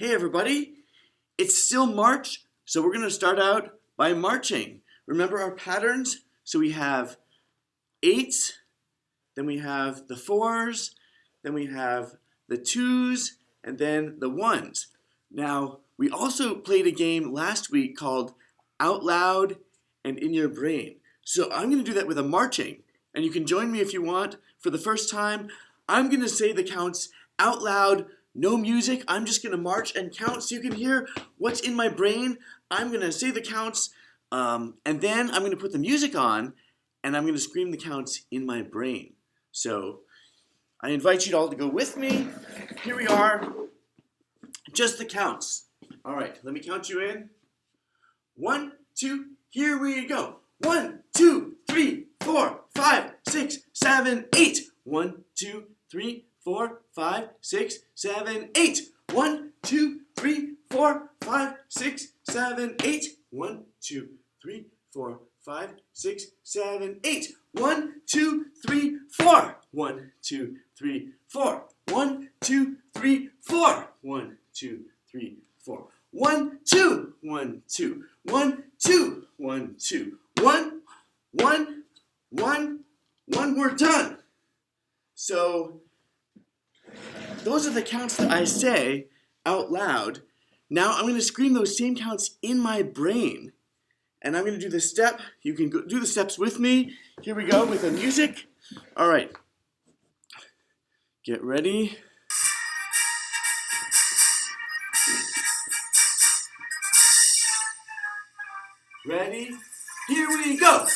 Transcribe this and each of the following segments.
Hey everybody, it's still March, so we're going to start out by marching. Remember our patterns? So we have eights, then we have the fours, then we have the twos, and then the ones. Now, we also played a game last week called Out Loud and In Your Brain. So I'm going to do that with a marching, and you can join me if you want. For the first time, I'm going to say the counts out loud. No music, I'm just going to march and count so you can hear what's in my brain. I'm going to say the counts, and then I'm going to put the music on, and I'm going to scream the counts in my brain. So I invite you all to go with me. Here we are, just the counts. All right, let me count you in. 1, 2, here we go. 1, 2, 3, 4, 5, 6, 7, 8. 1, 2, 3, 4, 5, 6, 7, 8. 1, 2, 3, 4, 5, 6, 7, 8. 1, 2, 3, 4, 5, 6, 7, 8. 1, 2, 3, 4. 1, 2, 3, 4. 1, 2, 3, 4. 1, 2, 3, 4. 1, 2, 1, 2, 1, 2, 1, 2, 1, 1, 1, 1. We're done. So those are the counts that I say out loud. Now I'm going to scream those same counts in my brain. And I'm going to do the step. You can do the steps with me. Here we go with the music. All right. Get ready. Ready? Here we go.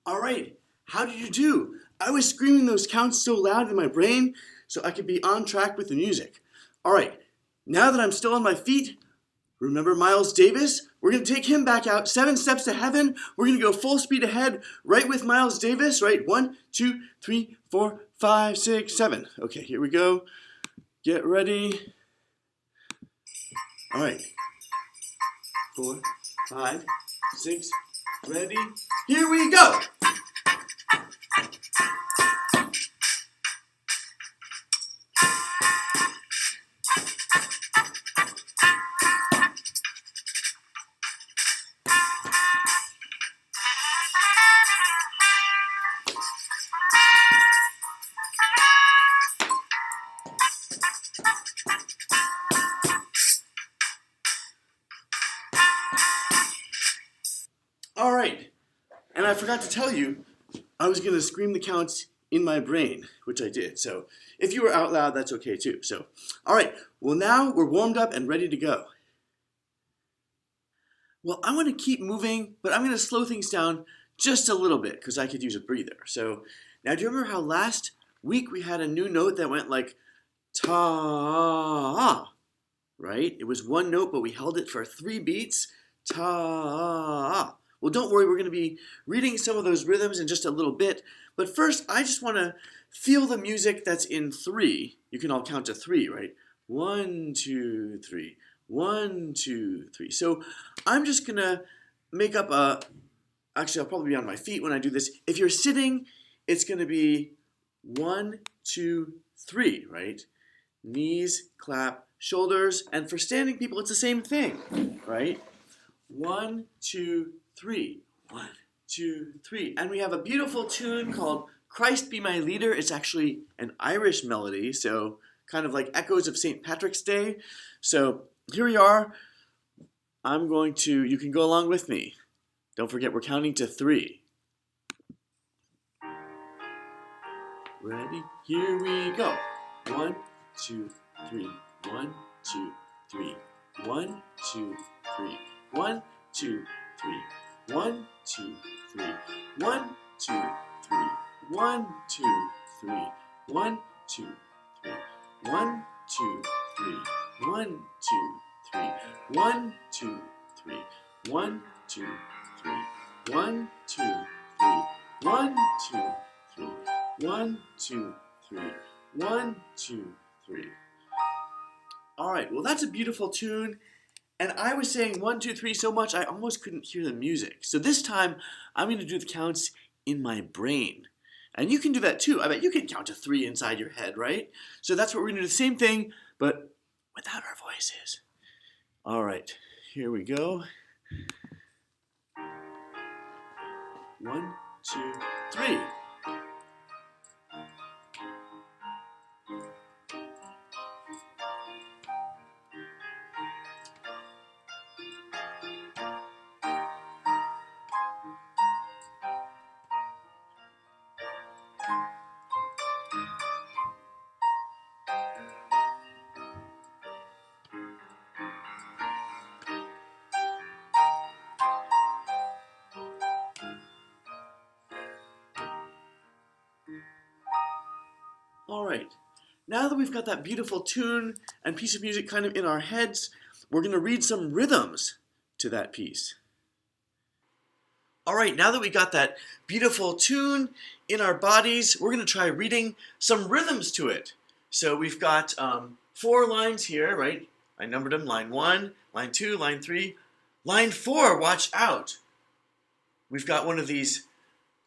All right, how did you do? I was screaming those counts so loud in my brain so I could be on track with the music. All right, now that I'm still on my feet, remember Miles Davis? We're going to take him back out, 7 steps to heaven. We're going to go full speed ahead, right with Miles Davis, right? 1, 2, 3, 4, 5, 6, 7. Okay, here we go. Get ready. All right, 4, 5, 6, ready. Here we go. All right, and I forgot to tell you, I was going to scream the counts in my brain, which I did. So if you were out loud, that's okay too. So, all right, well now we're warmed up and ready to go. Well, I want to keep moving, but I'm going to slow things down just a little bit because I could use a breather. So now do you remember how last week we had a new note that went like ta, right? It was one note, but we held it for 3 beats. Ta. Well, don't worry, we're going to be reading some of those rhythms in just a little bit. But first, I just want to feel the music that's in 3. You can all count to 3, right? 1, 2, 3. 1, 2, 3. So I'm just going to make up actually, I'll probably be on my feet when I do this. If you're sitting, it's going to be 1, 2, 3, right? Knees, clap, shoulders. And for standing people, it's the same thing, right? 1, 2, 3. 1, 2, 3. And we have a beautiful tune called Christ Be My Leader. It's actually an Irish melody, so kind of like echoes of St. Patrick's Day. So here we are. You can go along with me. Don't forget, we're counting to 3. Ready? Here we go. 1, 2, 3. 1, 2, 3. 1, 2, 3. 1, 2, 3. 1, 2, 3. 1, 2, 3. 1, 2, 3. 1, 2, 3. 1, 2, 3. 1, 2, 3. 1, 2, 3. 1, 2, 3. 1, 2, 3. 1, 2, 3. 1, 2, 3. 1, 2, 3. All right, well, that's a beautiful tune. And I was saying 1, 2, 3 so much I almost couldn't hear the music. So this time I'm going to do the counts in my brain. And you can do that too. I bet you can count to 3 inside your head, right? So that's what we're going to do, the same thing, but without our voices. All right, here we go. 1, 2, 3. All right, now that we've got that beautiful tune and piece of music kind of in our heads, we're going to read some rhythms to that piece. All right, now that we got that beautiful tune in our bodies, we're going to try reading some rhythms to it. So we've got 4 lines here, right? I numbered them, line 1, line 2, line 3. Line 4, watch out. We've got one of these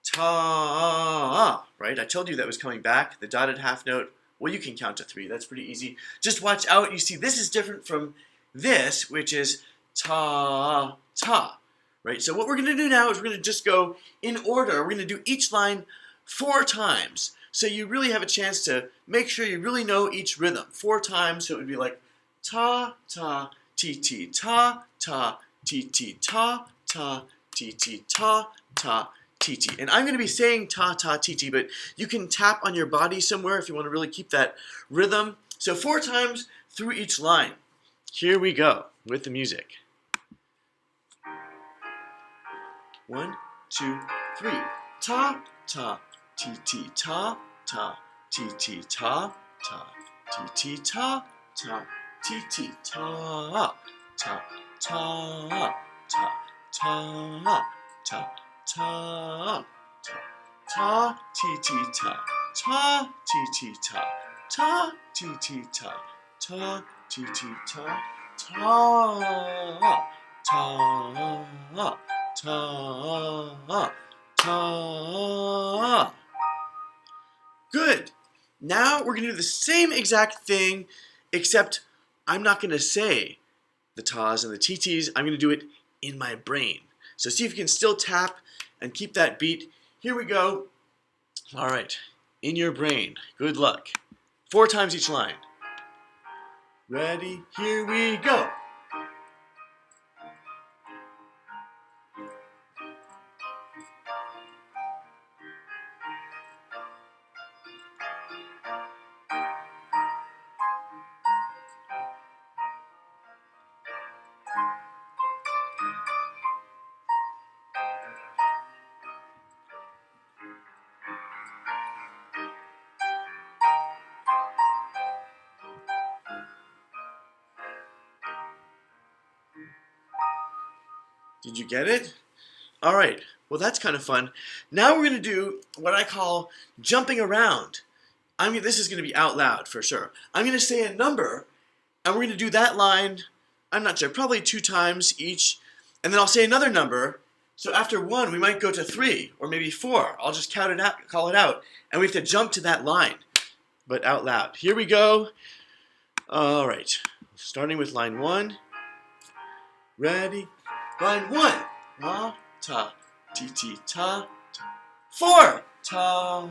ta, right? I told you that was coming back, the dotted half note. Well, you can count to 3. That's pretty easy. Just watch out. You see, this is different from this, which is ta, ta, right? So what we're going to do now is we're going to just go in order. We're going to do each line 4 times. So you really have a chance to make sure you really know each rhythm 4 times. So it would be like ta, ta, ti, ti, ta, ta, ti, ti, ta, ta, ti, ti, ta, ta, ti, ti. And I'm going to be saying ta, ta, ti, ti, but you can tap on your body somewhere if you want to really keep that rhythm. So 4 times through each line. Here we go with the music. 1, 2, 3. Ta, ta, ti, ti, ta, ta, ti, ti, ta, ta, ti, ti, ta, ta, ti, ti, ta, ta, ta, ta, ta, ta, ta, ta, ti, ti, ta, ta, ti, ti, ta, ta, ti, ti, ta, ta, ti, ti, ta, ta, ta, ta, ta. Good. Now we're going to do the same exact thing, except I'm not going to say the tas and the titis. I'm going to do it in my brain. So see if you can still tap and keep that beat. Here we go. All right. In your brain. Good luck. 4 times each line. Ready? Here we go. Did you get it? All right, well that's kind of fun. Now we're going to do what I call jumping around. This is going to be out loud for sure. I'm going to say a number, and we're going to do that line, I'm not sure, probably 2 times each, and then I'll say another number. So after 1, we might go to 3, or maybe 4. I'll just count it out, call it out, and we have to jump to that line, but out loud. Here we go. All right, starting with line 1. Ready? Line 1, ma, ta, ti, ti, ta, ta. 4, ta,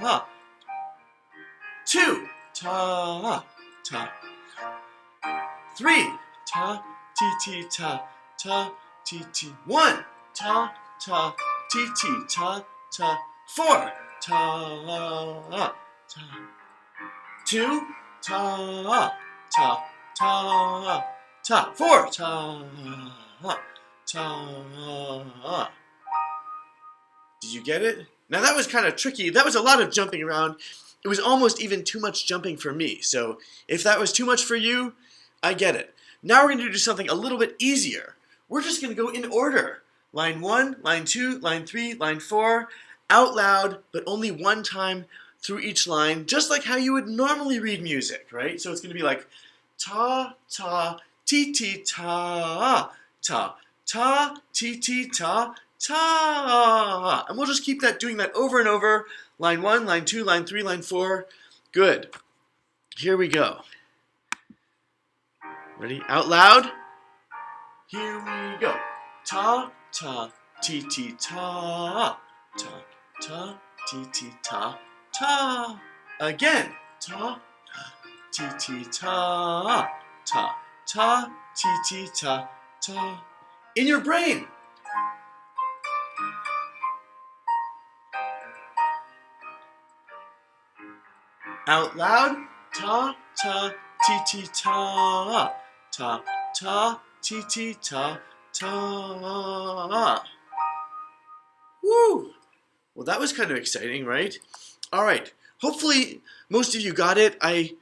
ha. 2, ta, ta. 3, ta, ti, ti, ta, ta, ti, ti. 1, ta, ta, ti, ti, ta, ta. 4, ta, ta. 2, ta, ta, ta, ta. 4, ta, ta. Did you get it? Now that was kind of tricky. That was a lot of jumping around. it was almost even too much jumping for me. So if that was too much for you, I get it. Now we're going to do something a little bit easier. We're just going to go in order. Line 1, line 2, line 3, line 4, out loud, but only one time through each line, just like how you would normally read music, right? So it's going to be like ta, ta, ti, ti, ta, ta, ta, ti, ti, ta, ta. And we'll just keep doing that over and over. Line 1, line 2, line 3, line 4. Good. Here we go. Ready? Out loud. Here we go. Ta, ta, ti, ti, ta, ta, ta, ti, ti, ta, ta. Again. Ta, ti, ti, ta, ta, ta, ti, ti, ta, ta. In your brain. Out loud. Ta, ta, ti, ti, ta, ta, ta, ti, ti, ta, ta. Woo! Well, that was kind of exciting, right? All right. Hopefully, most of you got it. I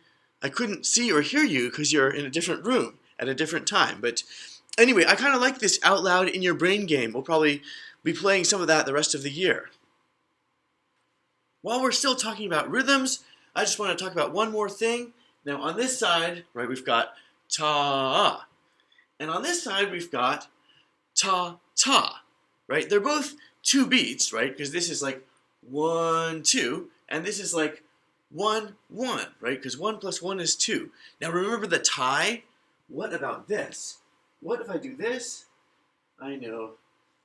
couldn't see or hear you because you're in a different room at a different time. But anyway, I kind of like this out loud in your brain game. We'll probably be playing some of that the rest of the year. While we're still talking about rhythms, I just want to talk about one more thing. Now, on this side, right, we've got ta. And on this side, we've got ta, ta, right? They're both 2 beats, right? Because this is like 1, 2, and this is like 1, 1, right? Because 1 plus 1 is 2. Now, remember the tie? What about this? What if I do this? I know.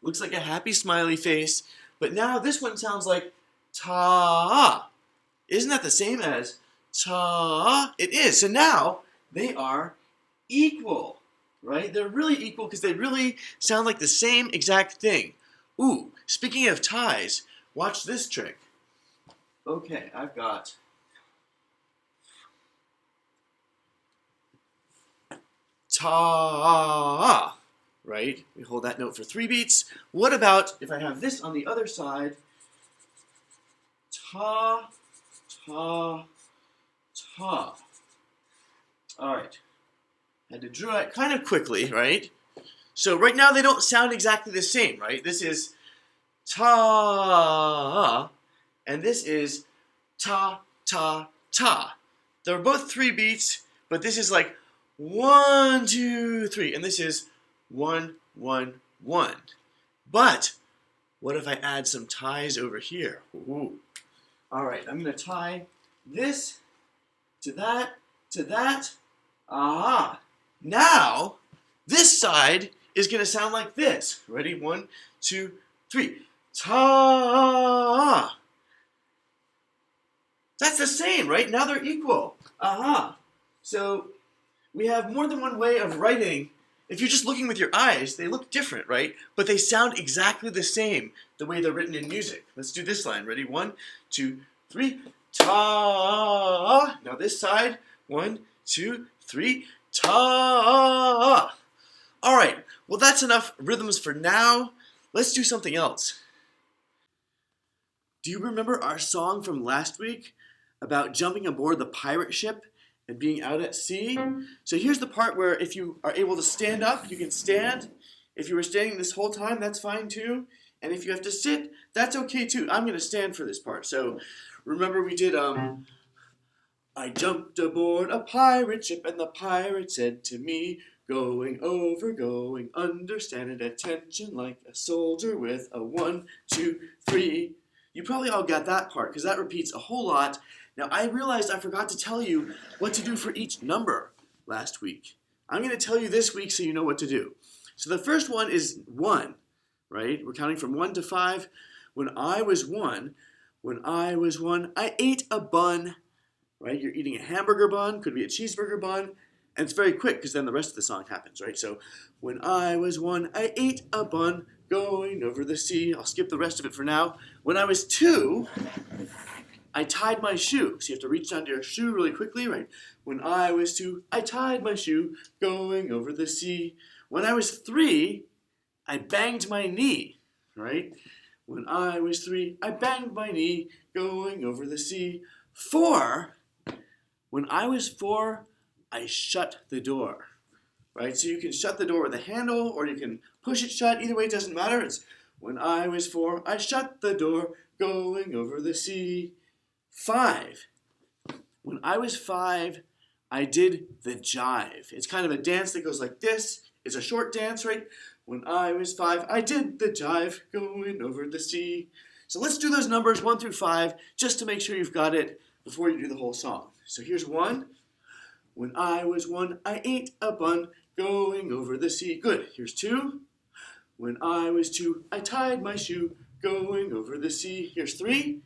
Looks like a happy smiley face. But now this one sounds like ta. Isn't that the same as ta? It is. So now they are equal, right? They're really equal because they really sound like the same exact thing. Ooh, speaking of ties, watch this trick. Okay, I've got ta, right? We hold that note for 3 beats. What about if I have this on the other side? Ta, ta, ta. All right. Had to draw it kind of quickly, right? So right now they don't sound exactly the same, right? This is ta, and this is ta, ta, ta. They're both 3 beats, but this is like 1, 2, 3, and this is 1, 1, 1. But what if I add some ties over here? Ooh. All right, I'm going to tie this to that, to that. Aha. Now, this side is going to sound like this. Ready? 1, 2, 3. Ta. That's the same, right? Now they're equal. Aha. So we have more than one way of writing. If you're just looking with your eyes, they look different, right? But they sound exactly the same the way they're written in music. Let's do this line. Ready? 1, 2, 3. Ta. Now this side. 1, 2, 3. Ta. All right. Well, that's enough rhythms for now. Let's do something else. Do you remember our song from last week about jumping aboard the pirate ship and being out at sea? So here's the part where if you are able to stand up, you can stand. If you were standing this whole time, that's fine too. And if you have to sit, that's okay too. I'm going to stand for this part. So remember we did, I jumped aboard a pirate ship and the pirate said to me, going over, going under, stand at attention like a soldier with a 1, 2, 3. You probably all got that part because that repeats a whole lot. Now, I realized I forgot to tell you what to do for each number last week. I'm going to tell you this week so you know what to do. So the first one is 1, right? We're counting from 1 to 5. When I was 1, I ate a bun, right? You're eating a hamburger bun, could be a cheeseburger bun, and it's very quick because then the rest of the song happens, right? So, when I was 1, I ate a bun, going over the sea. I'll skip the rest of it for now. When I was 2, I tied my shoe. So you have to reach down to your shoe really quickly, right? When I was 2, I tied my shoe, going over the sea. When I was 3, I banged my knee, right? When I was 3, I banged my knee, going over the sea. 4, when I was 4, I shut the door. Right? So you can shut the door with a handle or you can push it shut. Either way, it doesn't matter. It's when I was 4, I shut the door, going over the sea. 5, when I was 5, I did the jive. It's kind of a dance that goes like this. It's a short dance, right? When I was 5, I did the jive, going over the sea. So let's do those numbers 1 through 5 just to make sure you've got it before you do the whole song. So here's 1. When I was 1, I ate a bun, going over the sea. Good. Here's 2. When I was 2, I tied my shoe, going over the sea. Here's 3.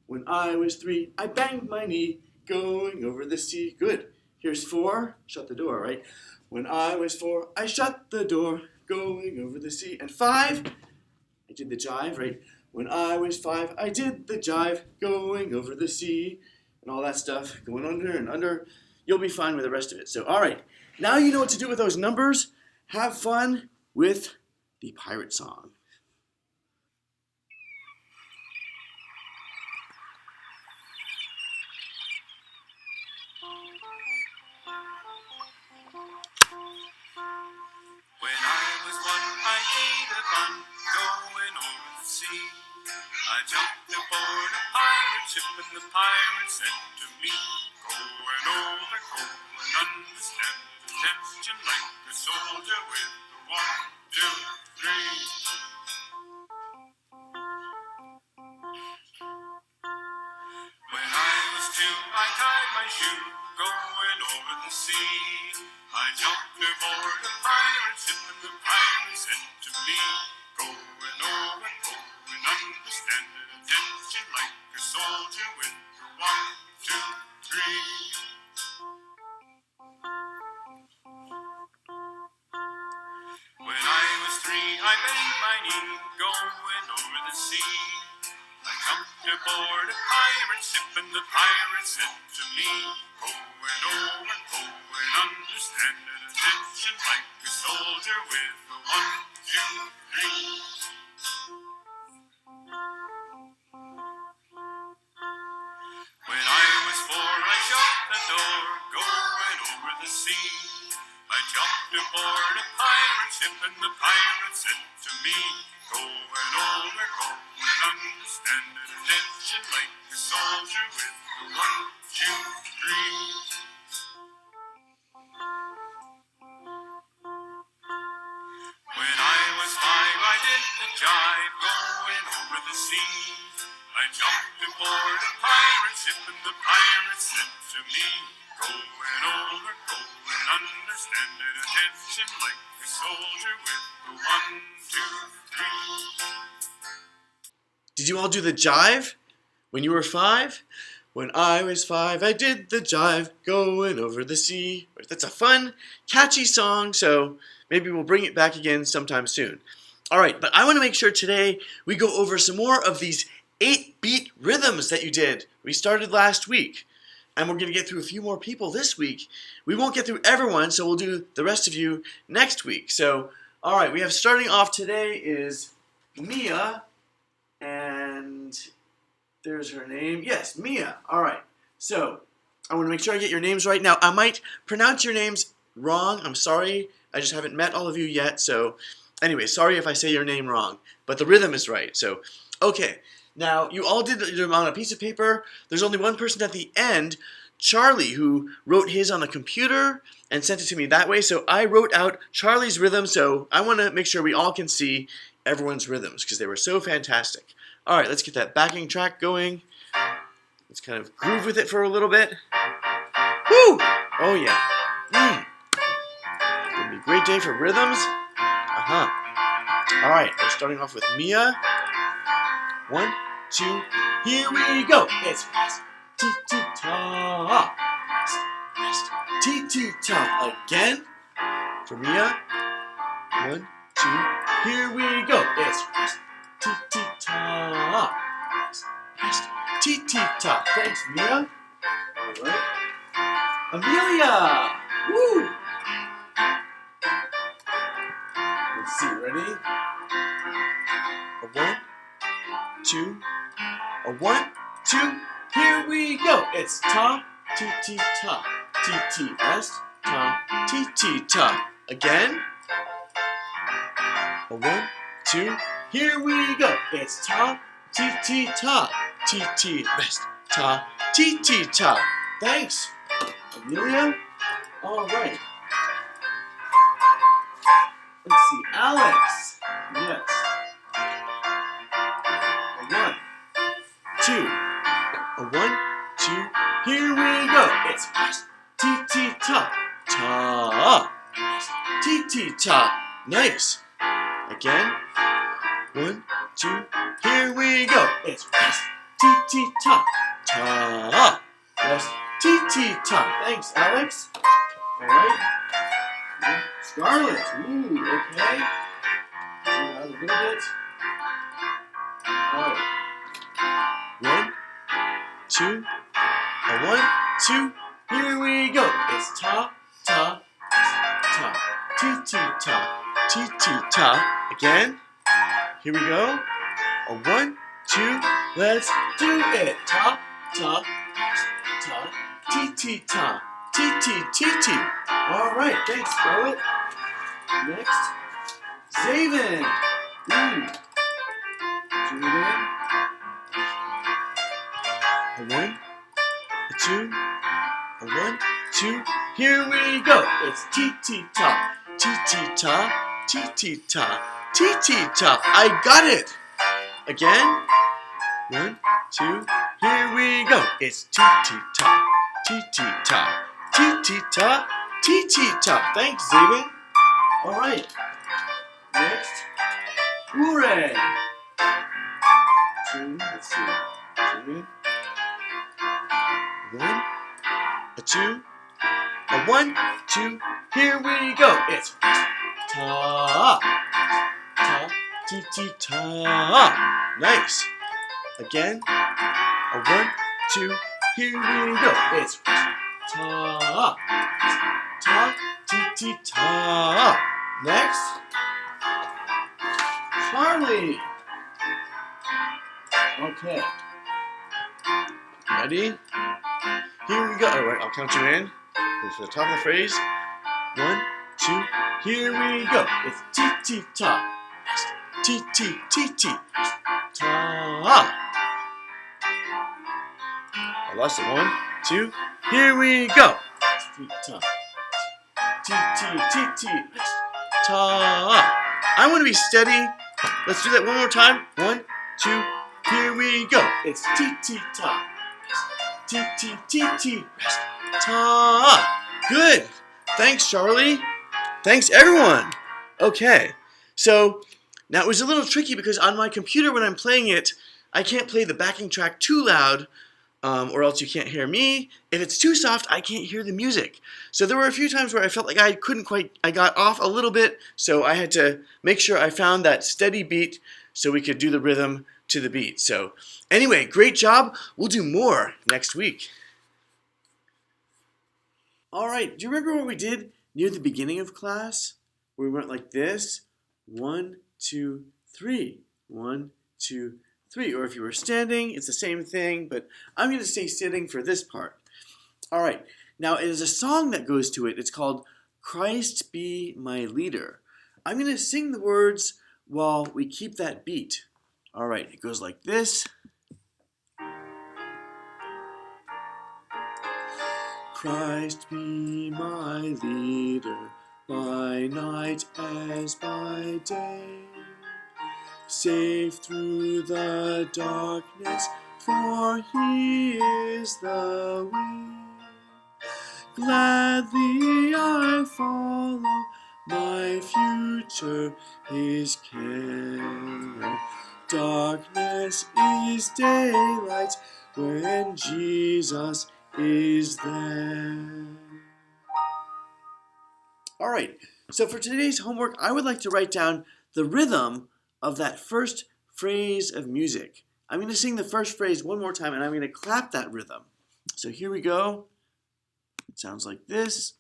When I was 3, I banged my knee, going over the sea. Good. Here's 4. Shut the door, right? When I was 4, I shut the door, going over the sea. And 5, I did the jive, right? When I was 5, I did the jive, going over the sea. And all that stuff, going under and under. You'll be fine with the rest of it. So, all right. Now you know what to do with those numbers. Have fun with the pirate song. When I was 1, I ate a bun, going over the sea. I jumped aboard a pirate ship, and the pirate said to me, going over, go and understand attention like a soldier with the 1, 2, 3. When I was 2, I tied my shoe, going over the sea. I jumped aboard a pirate ship, and the pirate said to me, going over, go and understand attention like a soldier with the 1, 2, 3. When I was 3, I banged my knee, going over the sea. I jumped aboard a pirate ship, and the pirate said to me, going over, go and understand attention like a soldier with the 1, 2, 3. When I was 4, I shut the door, going over the sea. I jumped aboard a pirate ship, and the pirate said to me, going over, go and understand attention like a soldier with the 1, 2, 3. When I was 5, I did the jive, going over the sea. I jumped aboard a pirate ship, and the pirate said to me, going over, go and understand attention like a soldier with the 1, 2, 3. Did you all do the jive when you were 5? When I was 5, I did the jive, going over the sea. That's a fun, catchy song, so maybe we'll bring it back again sometime soon. All right, but I want to make sure today we go over some more of these 8-beat rhythms that you did. We started last week, and we're going to get through a few more people this week. We won't get through everyone, so we'll do the rest of you next week. So, all right, we have starting off today is Mia, and there's her name. Yes, Mia. All right. So I want to make sure I get your names right. Now, I might pronounce your names wrong. I'm sorry. I just haven't met all of you yet. So anyway, sorry if I say your name wrong. But the rhythm is right. So, okay. Now, you all did them on a piece of paper. There's only one person at the end, Charlie, who wrote his on the computer and sent it to me that way. So I wrote out Charlie's rhythm. So I want to make sure we all can see everyone's rhythms because they were so fantastic. All right, let's get that backing track going. Let's kind of groove with it for a little bit. Woo! Oh, yeah. It's going to be a great day for rhythms. All right, we're starting off with Mia. 1, 2, here we go. It's rest, ti-ti-ta. Rest, ti-ti-ta. Again for Mia. 1, 2, here we go. It's rest, ti-ti-ta. Rest, ti-ti-ta. Thanks, Mia. All right. Amelia. Woo! Let's see, ready? A 1, 2, a 1, 2, here we go. It's ta, ti, ti, ta, ti, ti, rest, ta, ti, ti, ta. Again. A 1, 2, here we go. It's ta, ti, ti, ta, ti, ti, rest, ta, ti, ti, ta. Thanks, Amelia. All right. Let's see, Alex. Yes. A 1, 2. A 1, 2. Here we go. It's rest, ti, ti, ta, ta, rest, ti, ti, ta. Nice. Again. 1, 2, here we go. It's rest, ti, ti, ta, ta, rest, ti, ti, ta. Thanks, Alex. All right. Scarlett. Ooh, okay. Do that a little bit. All right. 1, 2. A 1, 2. Here we go. It's ta, ta, ta, ti, ti, ta, ti, ti, ta. Again. Here we go. A 1, 2, let's do it. Ta, ta, ta, ti, ti, ta, ti, ti, ti, ti. All right, thanks, Scarlett. Next, Zaven. Ooh. Do it again. A 1, a 2, a 1, 2. Here we go. It's ti, ti, ta, ti, ti, ta, ti, ti, ta. Ti-ti-ta. I got it. Again. 1, 2. Here we go. It's ti-ti-ta. Ti-ti-ta. Ti-ti-ta. Ti-ti-ta. Thanks, Zaven. All right. Next. Hooray. 2. Let's see. 2. 1. A 2. A 1, 2. Here we go. It's ta. Ta, ti, ti, ta. Nice. Again. A 1, 2. Here we go. It's ta. Ta, ti, ti, ta. Next. Charlie. Okay. Ready? Here we go. All right, I'll count you in. For the top of the phrase. 1, 2. Here we go. It's ti, ti, ta. Ti, ti, ti, ti, ta. I lost it. 1, 2. Here we go. Ti, ta. Ti, ti, ti, ti, ta. I want to be steady. Let's do that one more time. 1, 2. Here we go. It's ti, ti, ta. Ti, ti, ti, ti, ta. Good. Thanks, Charlie. Thanks, everyone. Okay. So now it was a little tricky because on my computer when I'm playing it, I can't play the backing track too loud or else you can't hear me. If it's too soft, I can't hear the music. So there were a few times where I felt like I got off a little bit, so I had to make sure I found that steady beat so we could do the rhythm to the beat. So anyway, great job. We'll do more next week. All right, do you remember what we did near the beginning of class? Where we went like this, 1, 2, 3, 1, 2, 3. Or if you were standing, it's the same thing, but I'm going to stay sitting for this part. All right, now it is a song that goes to it. It's called Christ Be My Leader. I'm going to sing the words while we keep that beat. All right, it goes like this. Christ be my leader, by night as by day. Safe through the darkness, for he is the way. Gladly I follow, my future his care. Darkness is daylight when Jesus is there. All right, so for today's homework, I would like to write down the rhythm of that first phrase of music. I'm going to sing the first phrase one more time, and I'm going to clap that rhythm. So here we go. It sounds like this.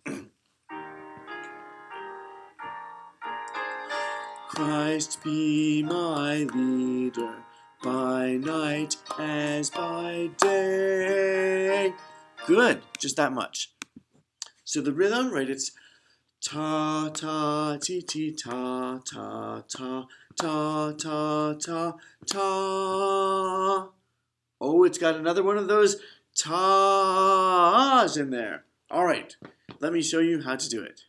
Christ be my leader, by night as by day. Good, just that much. So the rhythm, right, it's ta ta ti ti ta ta ta ta ta ta ta. Oh, it's got another one of those ta's in there. All right, let me show you how to do it.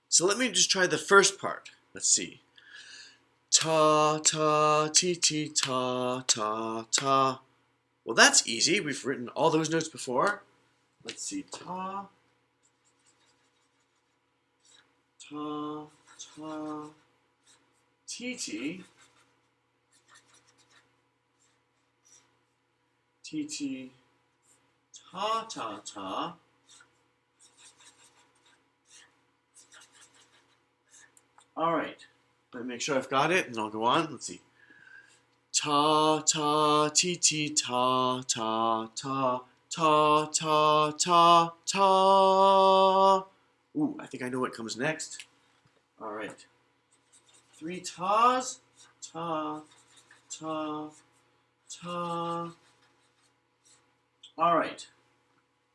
So let me just try the first part. Let's see. Ta ta ti ti ta ta ta. Well, that's easy. We've written all those notes before. Let's see. Ta ta ta ti ti ti ti ta ta ta. All right. Let me make sure I've got it, and I'll go on. Let's see. Ta ta ti ti ta ta ta ta ta ta ta. Ooh, I think I know what comes next. All right. 3 ta's. Ta ta ta. All right.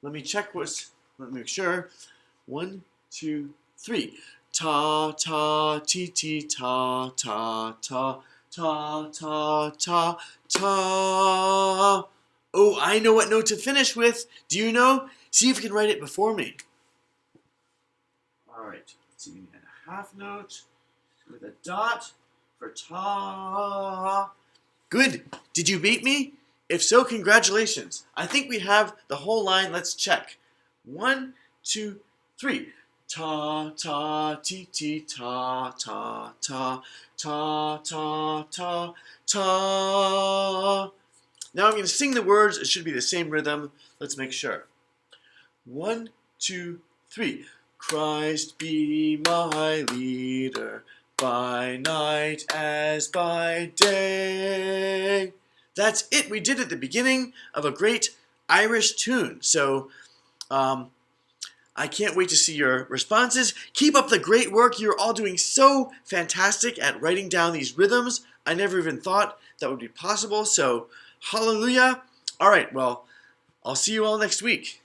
Let me check what's. Let me make sure. 1, 2, 3. Ta ta ti ti ta ta ta ta ta ta ta. Oh, I know what note to finish with. Do you know? See if you can write it before me. All right. Let's see. We need a half note with a dot for ta. Good. Did you beat me? If so, congratulations. I think we have the whole line. Let's check. 1, 2, 3. Ta ta ti ti ta ta ta ta ta ta ta. Now I'm going to sing the words. It should be the same rhythm. Let's make sure. 1, 2, 3. Christ be my leader by night as by day. That's it. We did at the beginning of a great Irish tune. So, I can't wait to see your responses. Keep up the great work. You're all doing so fantastic at writing down these rhythms. I never even thought that would be possible. So, hallelujah. All right, well, I'll see you all next week.